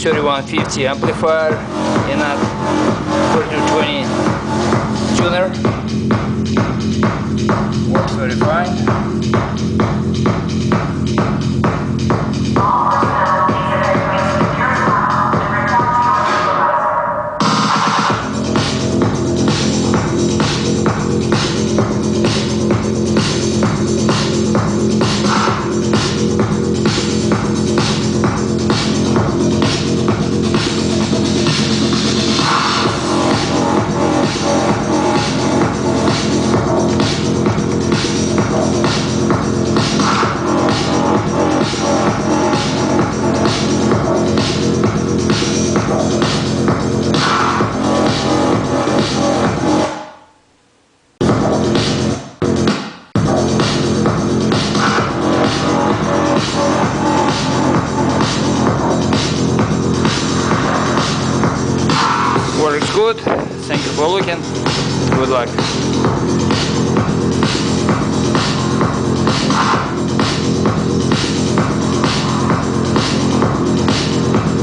3150 amplifier, NAD 4220 tuner. Works very fine. Works good. Thank you for looking. Good luck.